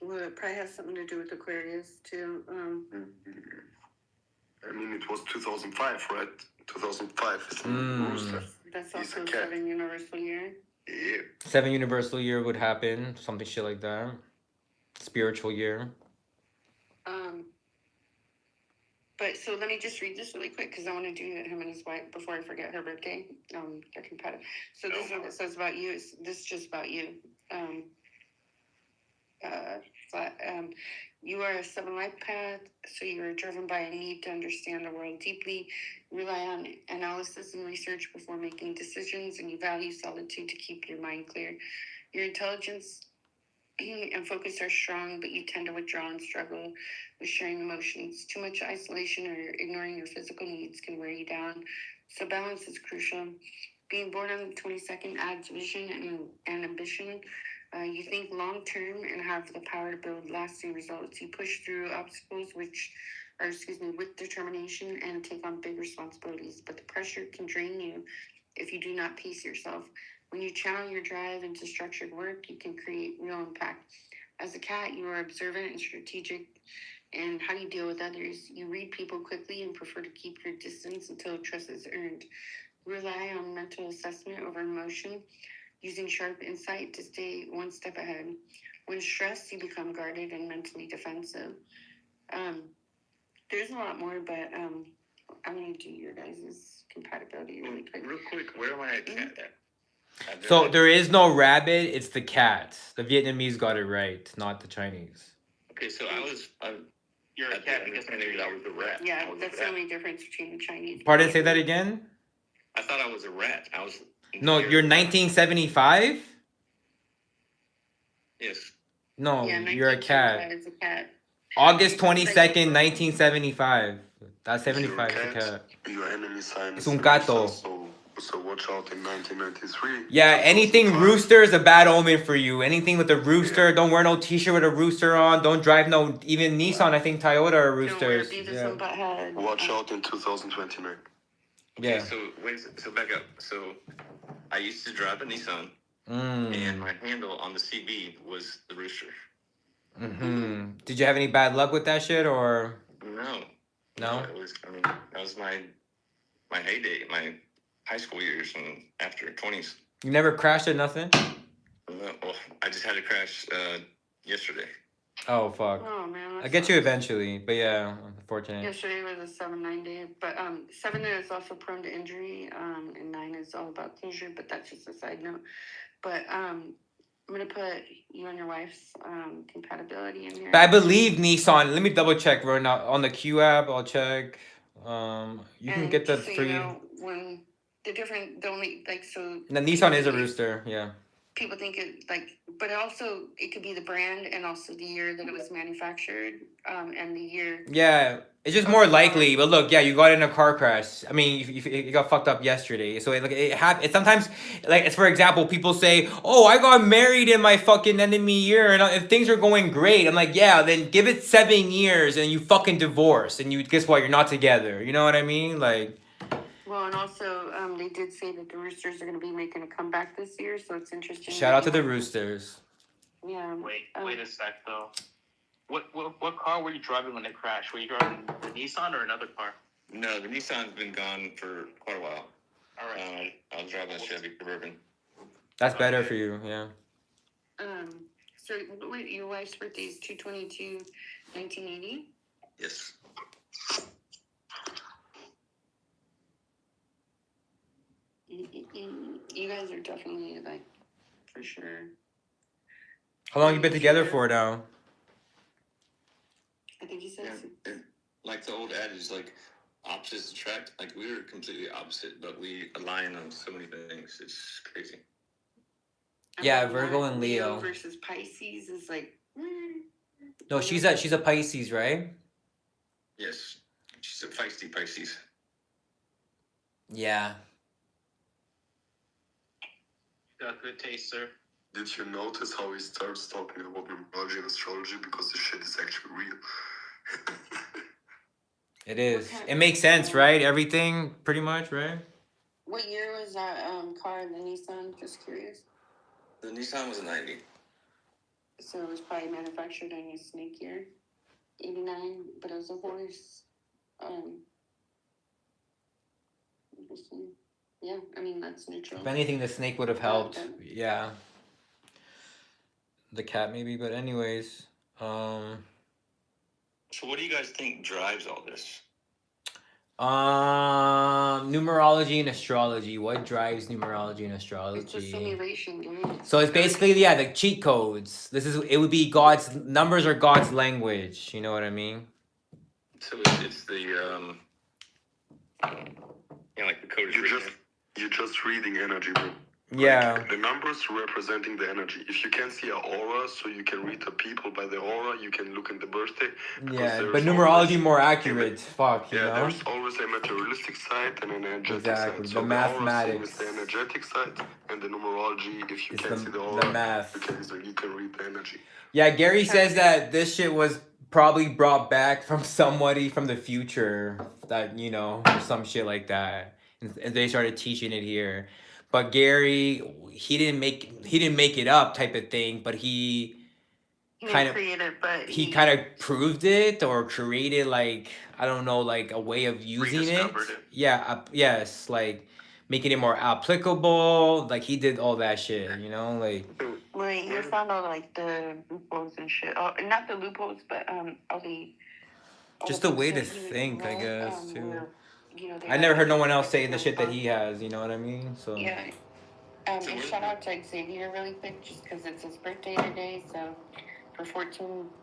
A: Well, it probably has something to do with Aquarius too.
F: I mean, it was 2005, right? 2005 is the
B: Mm.
F: rooster.
A: That's
F: He's
A: also
F: a cat.
A: 7 universal year.
F: Yeah.
B: 7 universal year would happen. Something shit like that. Spiritual year.
A: But so let me just read this really quick because I want to do him and his wife before I forget her birthday. They're compatible. So this is what it says about you. This is just about you. You are a 7 life path, so you are driven by a need to understand the world deeply, rely on analysis and research before making decisions, and you value solitude to keep your mind clear. Your intelligence and focus are strong, but you tend to withdraw and struggle with sharing emotions. Too much isolation or ignoring your physical needs can wear you down, so balance is crucial. Being born on the 22nd adds vision and ambition. You think long term and have the power to build lasting results. You push through obstacles with determination and take on big responsibilities, but the pressure can drain you if you do not pace yourself. When you channel your drive into structured work, you can create real impact. As a cat, you are observant and strategic in how you deal with others. You read people quickly and prefer to keep your distance until trust is earned. Rely on mental assessment over emotion, using sharp insight to stay one step ahead. When stressed, you become guarded and mentally defensive. There's a lot more, but I'm going to do your guys' compatibility really quick.
E: Real quick, where am I at cat at?
B: So there is no rabbit, it's the cat. The Vietnamese got it right, not the Chinese.
E: Okay, so
D: You're a cat because
E: I knew I was a rat.
A: Yeah,
E: I was a
A: that's the
E: rat.
A: only difference between the Chinese.
B: Pardon, say that again?
E: I thought I was a rat. I was.
B: No, you're 1975?
E: Yes.
B: No,
A: Yeah,
B: you're a cat.
A: 1975 is a cat.
B: August 22nd, 1975. That's 75 is a cat.
F: Your enemy sign
B: Es
F: is
B: un
F: the
B: gato.
F: rooster, so watch out in 1993.
B: Yeah, anything
F: 2005.
B: rooster is a bad omen for you. Anything with a rooster, don't wear no t-shirt with a rooster on. Don't drive no, even Nissan, I think Toyota are
A: Don't wear
B: roosters.
A: Beavis
B: Yeah.
A: and Butthead.
F: Watch out in 2029.
E: Okay,
B: Yeah.
E: so back up. So I used to drive a Nissan,
B: Mm.
E: and my handle on the CB was the rooster.
B: Mm-hmm. Did you have any bad luck with that shit or?
E: No.
B: No?
E: It was. I mean, that was my heyday, my high school years, and after 20s.
B: You never crashed or nothing?
E: No, well, I just had a crash yesterday.
B: Oh, fuck.
A: Oh, man.
B: I'll
A: that
B: get you
A: sucks.
B: eventually, but yeah, unfortunate.
A: Yesterday was a 7-9 day, but 7 is also prone to injury, and 9 is all about closure, but that's just a side note. But I'm gonna put you and your wife's compatibility in here.
B: But I believe Nissan. Let me double check right now on the Q app. I'll check. You can
A: And
B: get the
A: just so
B: free.
A: you know, when the only like so.
B: The Nissan is a rooster. Yeah.
A: People think it but also it could be the brand and also the year that it was manufactured, and the year.
B: Yeah, it's just more likely. But look, yeah, you got in a car crash. I mean, you got fucked up yesterday. So it sometimes, like, it's, for example, people say, "Oh, I got married in my fucking enemy year, and if things are going great," I'm like, "Yeah, then give it 7 years, and you fucking divorce, and you guess what? You're not together." You know what I mean? Like.
A: Well, and also, they did say that the Roosters are going to be making a comeback this year, so it's interesting.
B: Shout out to the Roosters.
A: Yeah.
D: Wait a sec though. What car were you driving when it crashed? Were you driving the Nissan or another car?
E: No, the Nissan's been gone for quite a while.
D: All right.
E: I was driving a Chevy Suburban.
B: That's better for you, yeah.
A: So wait, your wife's birthday is 2/22/1980.
E: Yes.
A: You guys are definitely like, for sure.
B: How long you been together for now?
A: I think he said.
E: Yeah, like the old adage, like opposites attract. Like we were completely opposite, but we align on so many things. It's crazy.
B: Yeah, Virgo and Leo.
A: Versus Pisces is like.
B: No, she's a Pisces, right?
E: Yes. She's a feisty Pisces.
B: Yeah.
D: Got good taste, sir.
F: Did you notice how he starts talking about numerology and astrology? Because this shit is actually real.
B: It is.
A: Okay.
B: It makes sense, right? Everything, pretty much, right?
A: What year was that car, the Nissan? Just curious.
E: The Nissan was a 90.
A: So it was probably manufactured in a snake year, 89, but it was a horse. Interesting. Yeah, I mean, that's neutral.
B: If anything, the snake would have helped. Yeah. The cat, maybe, but anyways.
E: So what do you guys think drives all this?
B: Numerology and astrology. What drives numerology and
A: It's a
B: astrology?
A: simulation, dude.
B: So it's basically, yeah, the cheat codes. It would be God's numbers or God's language. You know what I mean?
E: So it's the like the code is written.
F: You're just reading energy, bro.
B: Yeah.
F: Like, the numbers representing the energy. If you can see an aura, so you can read the people by the aura, you can look in the birthday.
B: Yeah,
F: there's
B: but numerology
F: always-
B: more accurate. Fuck, you
F: Yeah,
B: know?
F: there's always a materialistic side and an energetic
B: Exactly,
F: side.
B: the
F: So
B: mathematics.
F: aura is the energetic side, and the numerology, if you
B: It's
F: can
B: the-
F: see
B: the
F: the aura,
B: math.
F: you can read the energy.
B: Yeah, Gary says that this shit was probably brought back from somebody from the future, that, you know, or some shit like that, and they started teaching it here. But Gary, he didn't make it up, type of thing, but he kind of
A: created, but
B: he kind of proved it, or created, like, I don't know, like a way of using it.
E: Rediscovered it.
B: Yeah, yes, like making it more applicable. Like he did all that shit, you know, like.
A: Wait, you found all like the loopholes and shit. Oh, not the loopholes, but all the.
B: Just the way to think, I guess, too.
A: Where, you know,
B: I never heard no one else say the shit that he has, you know what I mean? So
A: Yeah. And shout out to Xavier really quick, just because it's his birthday today. So for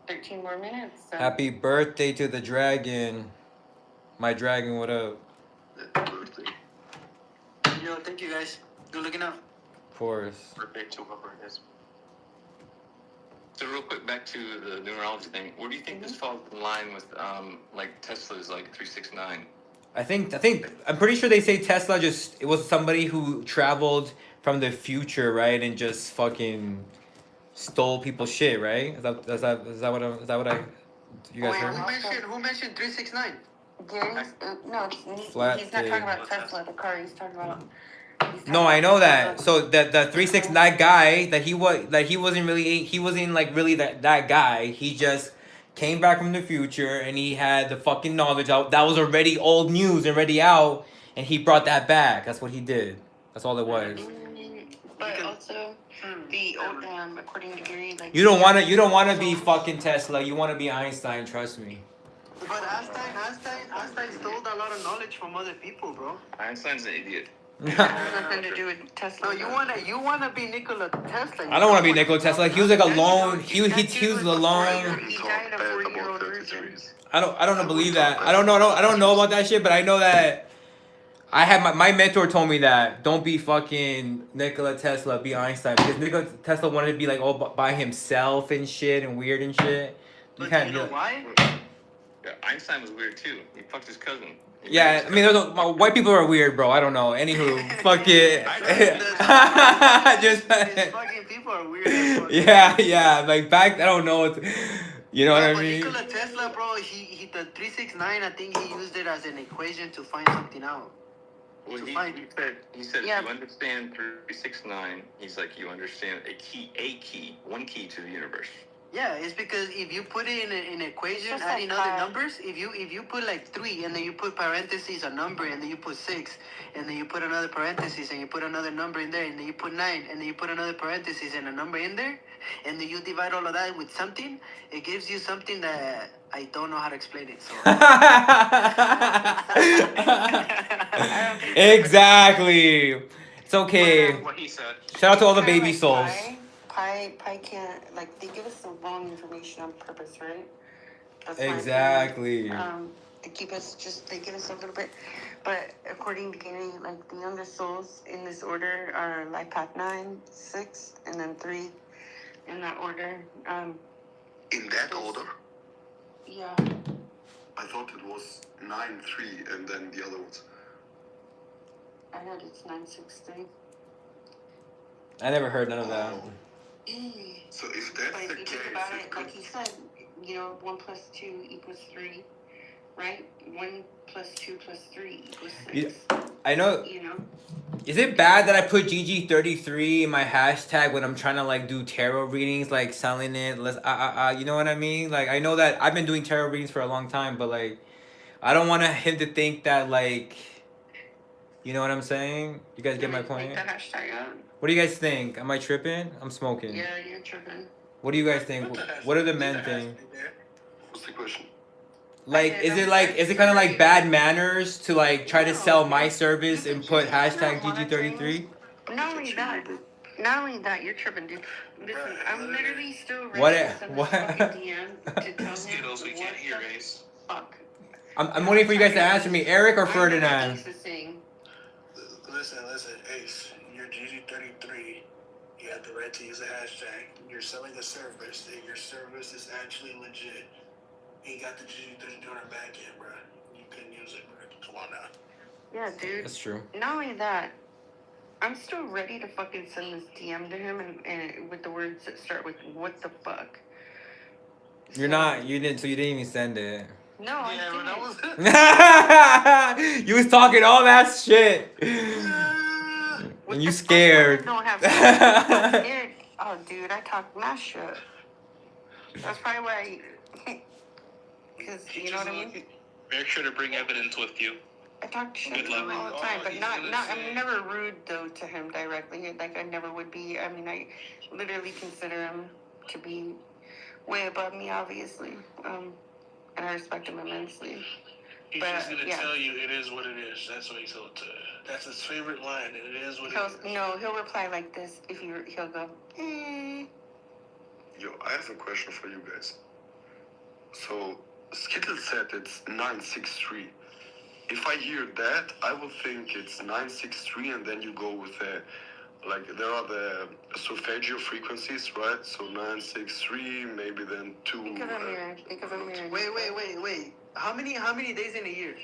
A: 13 more minutes. So.
B: happy birthday to the dragon. My dragon, what up?
G: Yo, thank you guys. Good looking out.
B: Of course.
E: Birthday to whoever it is. So real quick, back to the numerology thing. Where do you think this falls in line with like Tesla's like 369?
B: I'm pretty sure they say Tesla it was somebody who traveled from the future, right, and just fucking stole people's shit, right? Is that what you guys heard?
G: Who mentioned 369?
A: Gary's, no,
B: Flat
A: he's not
B: tape.
A: talking about Tesla, the car. He's talking about.
B: No, I know that. So the 369 guy he wasn't like really that guy. He just came back from the future and he had the fucking knowledge out that was already old news, already out, and he brought that back. That's what he did. That's all it was.
A: But also, the old according to Gary, like
B: You don't wanna be fucking Tesla. You wanna be Einstein. Trust me.
G: But Einstein stole a lot of knowledge from other people, bro.
E: Einstein's an idiot.
A: has nothing to do with Tesla.
G: No, you wanna be Nikola Tesla.
B: I don't want to be Nikola Tesla. He was like alone. He was alone.
A: He died a 4-year-old virgin.
B: I don't believe that. I don't know about that shit, but I know that I had my mentor told me that don't be fucking Nikola Tesla, be Einstein, because Nikola Tesla wanted to be like all by himself and shit and weird and shit.
G: But
B: can't
G: you
B: be
G: know
B: like,
G: why?
E: Yeah, Einstein was weird too. He fucked his cousin.
B: yeah, I mean, white people are weird, bro. I don't know. Anywho, fuck it.
G: These fucking people are weird. As fuck.
B: yeah. Like back, I don't know. You know what I
G: But
B: mean?
G: Nikola Tesla, bro, he the 369. I think he used it as an equation to find something out.
E: Well, he said
A: Yeah.
E: if you understand 369, he's like you understand one key to the universe.
G: Yeah, it's because if you put it in an equation,
A: Just
G: adding
A: like
G: other
A: pi.
G: numbers, if you put like 3 and then you put parentheses a number and then you put 6 and then you put another parenthesis and you put another number in there and then you put 9 and then you put another parenthesis and a number in there and then you divide all of that with something, it gives you something that I don't know how to explain it. So
B: Exactly. It's okay.
D: What he said.
B: Shout out to all the
A: Kinda
B: baby
A: like
B: souls.
A: Pi can't, like, they give us the wrong information on purpose, right? That's my
B: Exactly.
A: opinion. To keep us they give us a little bit. But according to Gary, like, the youngest souls in this order are life path 9, 6, and then 3 in that order.
F: In that order?
A: Yeah.
F: I thought it was 9-3 and then the other ones.
A: I heard it's 963.
B: I never heard none of that.
F: So if that's
A: But
F: the
A: if you
F: case,
A: think about
F: it
A: it,
F: could...
A: like you said, 1 plus 2 equals 3, right? 1 plus 2 plus 3 equals 6.
B: I know. Is it bad that I put GG33 in my hashtag when I'm trying to like do tarot readings, like selling it? You know what I mean? Like I know that I've been doing tarot readings for a long time, but like I don't want him to think that like, you know what I'm saying? You guys get my point?
A: Take that hashtag out.
B: What do you guys think? Am I tripping? I'm smoking.
A: Yeah, you're tripping.
B: What do you guys think? What do the men think?
F: What's the question?
B: Like, is it kind of like bad manners to like try to sell my service and put hashtag GG33?
A: Not only that, you're tripping, dude. Listen, I'm literally still ready
B: What?
A: to send this fucking DM to tell him
D: Skittles, we can't hear,
A: the
D: Ace.
A: fuck.
B: I'm waiting for you guys to answer me, Eric or Ferdinand.
A: Ace is saying.
C: Listen, Ace. You're GG33. You have the right to use a hashtag. You're selling a service, and your service is actually legit. You got the GG33 on our back end, bro. You can use it, bro. Come on now.
A: Yeah, dude.
B: That's true.
A: Not only that, I'm still ready to fucking send this DM to him and with the words that start with "what the fuck."
B: You're not. You didn't. So you didn't even send it.
A: No, I didn't.
B: You was talking all that shit. And you scared.
A: I'm scared. Oh, dude, I talk mad shit. That's probably why. Because you know what I mean.
D: Make sure to bring evidence with you.
A: I talk shit
D: Good
A: to him
D: luck.
A: all the time, but
D: He's
A: not.
D: gonna
A: I'm
D: say-
A: never rude though to him directly. Like I never would be. I mean, I literally consider him to be way above me, obviously. And I respect him immensely.
C: He's
A: But,
C: just gonna
A: yeah.
C: tell you it is what it is. That's what he's going to. That's his favorite line. And it is what it is.
A: He'll reply like this. He'll go,
F: Yo, I have a question for you guys. So, Skittle said it's 963. If I hear that, I will think it's 963, and then you go with like there are the solfeggio frequencies, right? So 963, maybe then 2.
A: Think of a mirror. Think of a mirror.
G: Wait. How many days in a year?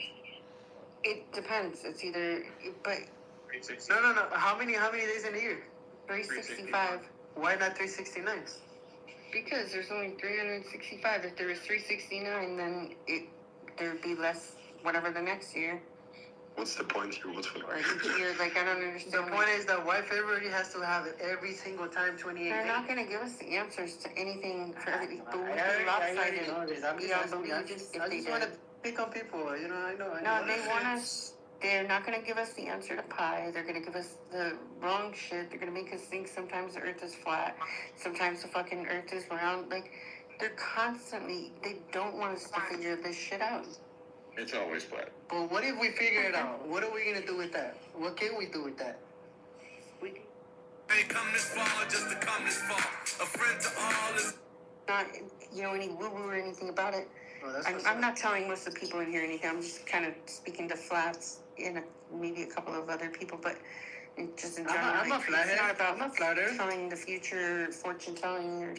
A: It depends. It's either, but
G: No. How many days in a year?
A: 365.
G: Why not 369?
A: Because there's only 365. If there was 369, then there'd be less whatever the next year.
F: What's the point here? What's funny?
A: Or each year, like, I don't
G: The
A: understand.
G: point is that why February has to have it every single time 28
A: They're
G: days?
A: not going to give us the answers to anything for everything. But we'd be
G: I
A: lopsided
G: already know this. I'm
A: beyond
G: just
A: belief if
G: I
A: they
G: just want to
A: did.
G: pick on people. I know.
A: No, they want us. They're not going to give us the answer to pi. They're going to give us the wrong shit. They're going to make us think sometimes the earth is flat. Sometimes the fucking earth is round. Like, they're constantly, they don't want us to figure this shit out.
E: It's always flat.
G: But what if we figure it out? What are we gonna do with that? What can we do with that?
H: Ain't come this far just to come this far. A friend to all is
A: Not, any woo-woo or anything about it.
G: Oh,
A: I'm not telling most of the people in here anything. I'm just kind of speaking to Flats and maybe a couple of other people, but just in general.
G: I'm a flathead.
A: It's not about
G: I'm a flatter.
A: telling the future, fortune telling, or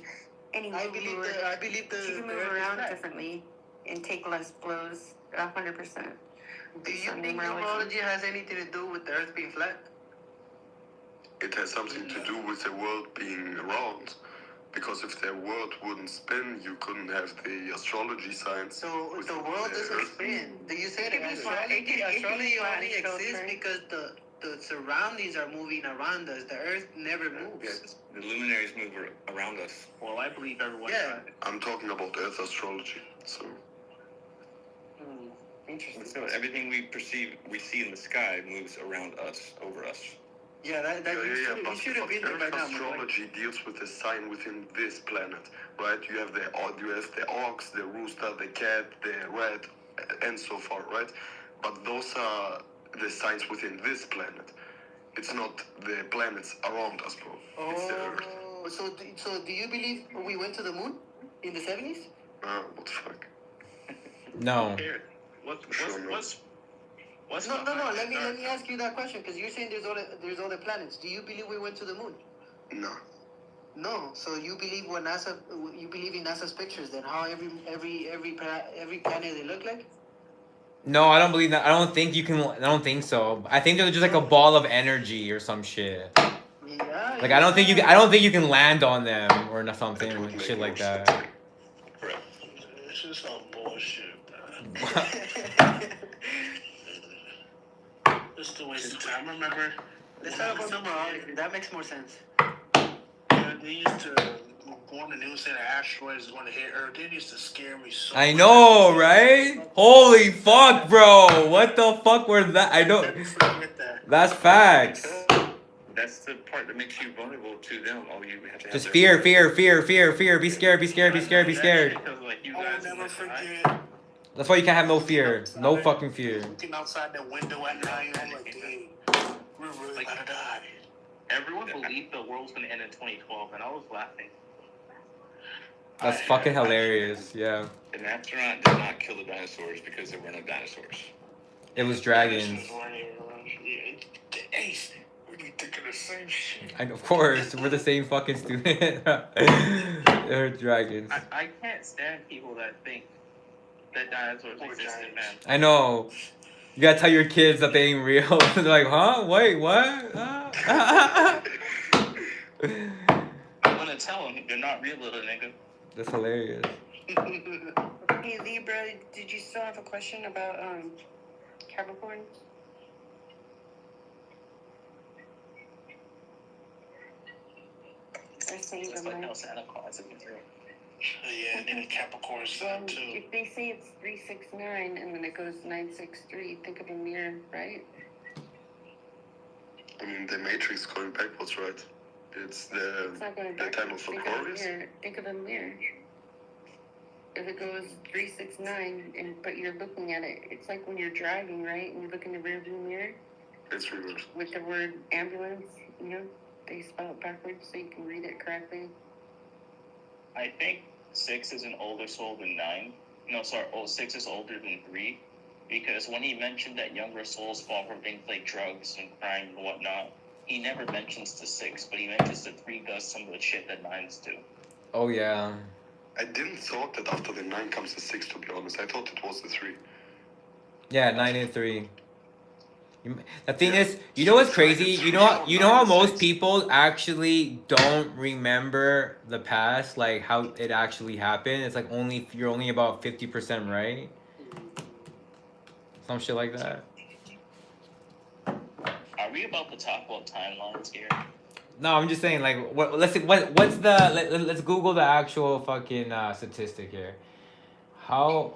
A: any
G: I
A: woo-woo.
G: believe the
A: You can move
G: earth is
A: around
G: flat.
A: differently and take less blows, 100%.
G: Do you think numerology has anything to do with the earth being flat?
F: It has something to do with the world being round. Because if the world wouldn't spin, you couldn't have the astrology signs.
G: So
F: with
G: the world doesn't
F: Earth.
G: spin. Do you say
A: It
G: that
A: can be flat.
G: astrology
A: flat
G: only
A: and
G: exists
A: filtered.
G: because the surroundings are moving around us? The earth never moves.
E: Yes, the luminaries move around us.
D: Well, I believe everyone.
G: Yeah.
F: I'm talking about Earth astrology. So
A: Interesting.
E: So everything we see in the sky moves around us, over us.
G: Yeah, that you should have been there by
F: Earth
G: now. man.
F: astrology deals with the sign within this planet, right? You have the ox, the rooster, the cat, the rat, and so forth, right? But those are the signs within this planet. It's not the planets around us, bro. It's the Earth.
G: Oh, so do you believe we went to the moon in the 70s?
F: What the fuck?
B: No.
D: What's
G: No. Let me ask you that question because you're saying there's other planets. Do you believe we went to the moon?
F: No.
G: No, so you believe what NASA? You believe in NASA's pictures? Then how every planet they look like?
B: No, I don't believe that. I don't think you can. I don't think so. I think they're just like a ball of energy or some shit.
G: Yeah.
B: Like I don't think you. I don't think you can land on them or something like shit like that.
E: Correct.
C: It's just all bullshit, man. Just a waste of time. I remember.
G: Let's talk about numerology. That makes more sense.
C: They used to go on the news saying that asteroids is going to hit Earth. They used to scare me so
B: I
C: much.
B: know, right? Holy fuck, bro! What the fuck were that? I don't.
C: Never forget that.
B: That's facts.
E: That's the part that makes you vulnerable to them. Oh, you have to have
B: Just
E: their-
B: fear. Be scared. Be scared.
E: That shit, 'cause, like, you
C: I
E: guys
C: will
E: in
C: never
E: this high-
C: forget.
B: That's why you can't have no fear. No fucking fear.
C: Looking outside the window at night, I'm like, dang, we're really about to die.
D: Everyone believed the world was going to end in 2012, and I was laughing.
B: That's fucking hilarious. Yeah.
E: An astronaut did not kill the dinosaurs because there were no dinosaurs.
B: It was dragons.
C: Dinosaurs weren't even around. Yeah, Ace, we be thinking the same shit.
B: And of course, we're the same fucking student. They're dragons.
D: I can't stand people that think that dinosaurs existed, man.
B: I know. You gotta tell your kids that they ain't real. They're like, huh? Wait, what?
D: I'm going to tell them they're not real, little nigga.
B: That's hilarious.
A: Hey Libra, did you still have a question about Capricorn? Or saying
D: It's like how Santa Claus is real.
C: Yeah, and then the Capricorn sun too.
A: if they say it's 369 and then it goes 963, think of a mirror, right?
F: I mean, the Matrix going backwards, right? It's
A: It's not going
F: the
A: back.
F: time of
A: Think of a
F: Aquarius.
A: mirror. Think of a mirror. If it goes 369 and but you're looking at it, it's like when you're driving, right? And you look in the rearview mirror
F: It's reversed.
A: with the word ambulance, you know, they spell it backwards so you can read it correctly.
D: I think 6 is an older soul than 9. No, sorry, 6 is older than 3. Because when he mentioned that younger souls fall for things like drugs and crime and whatnot, he never mentions the 6, but he mentions that 3 does some of the shit that 9s do.
B: Oh yeah.
F: I didn't thought that after the 9 comes the 6, to be honest. I thought it was the 3.
B: Yeah, 9 and 3. The thing is, you know what's crazy? You know how most people actually don't remember the past, like how it actually happened. It's like you're only about 50% right. Some shit like that.
D: Are we about to talk about timelines here?
B: No, I'm just saying, like, what's let's Google the actual fucking statistic here. How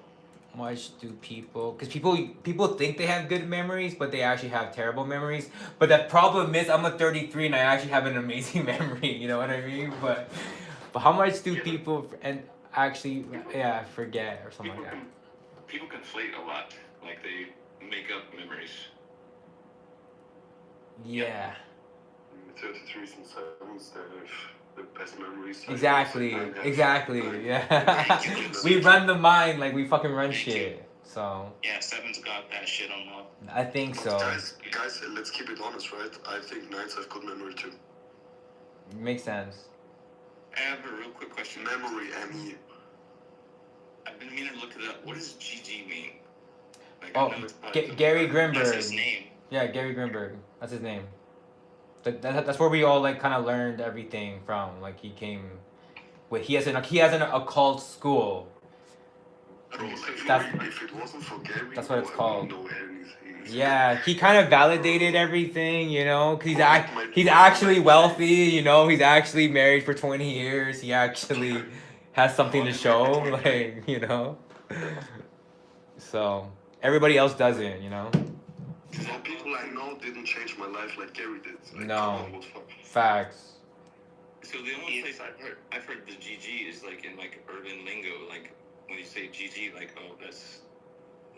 B: much do because people think they have good memories, but they actually have terrible memories. But the problem is, I'm a 33 and I actually have an amazing memory. You know what I mean? But how much do people actually forget or something like that?
E: People conflate a lot. Like, they make up memories.
B: Yeah.
F: 33 and 7 instead of the best memories.
B: Exactly. Yeah. We run the mind like we fucking run shit. So.
D: Yeah, 7's got that shit on lock.
B: I think so.
F: Guys, let's keep it honest, right? I think 9s have good memory too.
B: Makes sense.
E: I have a real quick question.
F: Memory, ME.
E: I've been meaning to look it up. What does GG mean? Like,
B: Oh,
E: I know it's
B: Gary
D: That's
B: Grimberg.
D: his name.
B: Yeah, Gary Grimberg. That's his name. That's where we all like kind of learned everything from. Like he has an occult school.
F: Bro, if it wasn't for Gary,
B: That's what it's
F: I
B: called.
F: wouldn't know anything.
B: Yeah, he kind of validated everything, you know, cause he's actually wealthy, you know, he's actually married for 20 years. He actually has something to show, like, you know. So everybody else doesn't, you know.
F: Some people I know didn't change my life like Gary did. Like,
B: No.
F: come on, what the fuck?
B: Facts.
E: So the only place I've heard the GG is like in like urban lingo, like when you say GG, like, oh, that's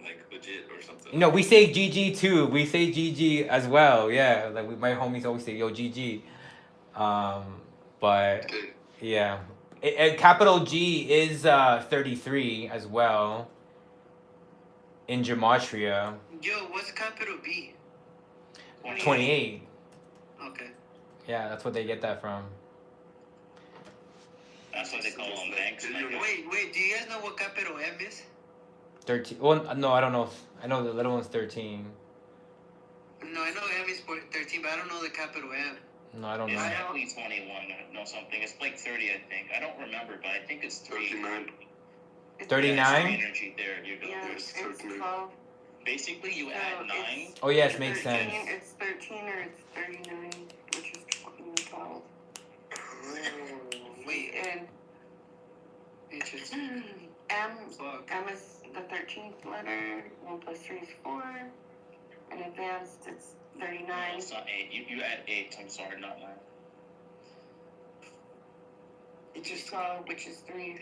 E: like legit or something.
B: No, we say GG too. We say GG as well. Yeah, like my homies always say yo GG. But
F: Okay.
B: yeah, capital G is 33 as well. In gematria.
G: Yo, what's capital B?
B: 28.
G: Okay.
B: Yeah, that's what they get that from.
E: That's why they call them banks.
G: Wait, do you guys know what capital M is?
B: 13. Well, no, I don't know. I know the little one's 13.
G: No, I know M is 13, but I don't know the capital M.
B: No, I don't
E: It's
B: know.
E: definitely 21 or something. It's like 30, I think. I don't remember, but I think it's
F: 39.
B: 39?
E: Yeah, energy there. You go.
A: Yeah,
F: There's
A: it's
F: 13.
A: 12.
E: Basically, you add 9.
A: It's
B: Oh, yes, makes
A: 13,
B: sense.
A: It's 13 or it's 39, which is 12.
G: Wait,
A: And
G: interesting.
A: M
G: Fuck.
A: is the 13th letter. 1 plus 3 is 4. And advanced, it's 39.
E: No, it's not 8. You add 8. I'm sorry, not 9.
A: Which is 12, which is 3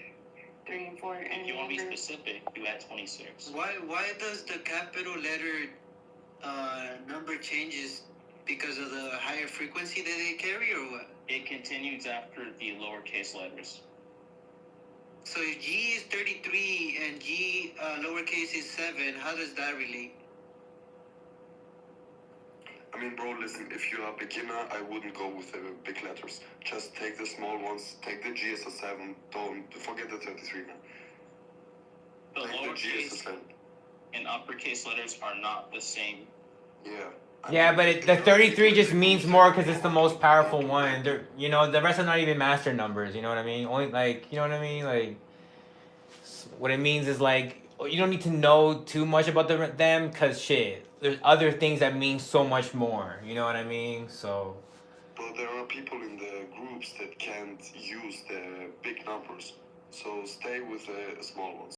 A: and 4. And
E: If you want to be
A: remember,
E: specific, you add 26.
G: Why does the capital letter number changes because of the higher frequency that they carry, or what?
E: It continues after the lowercase letters.
G: So if G is 33 and G lowercase is 7, how does that relate?
F: I mean, bro, listen, if you're a beginner, I wouldn't go with the big letters. Just take the small ones, take the G as a 7, don't forget the 33 now.
E: The
F: Take the G as a
E: lowercase
F: 7.
E: and uppercase letters are not the same.
F: Yeah.
B: Yeah, but the 33 just means more because it's the most powerful one. You know, the rest are not even master numbers. You know what I mean? Only like, you know what I mean? Like, what it means is like you don't need to know too much about them because shit, there's other things that mean so much more. You know what I mean? So.
F: But there are people in the groups that can't use the big numbers, so stay with the small ones.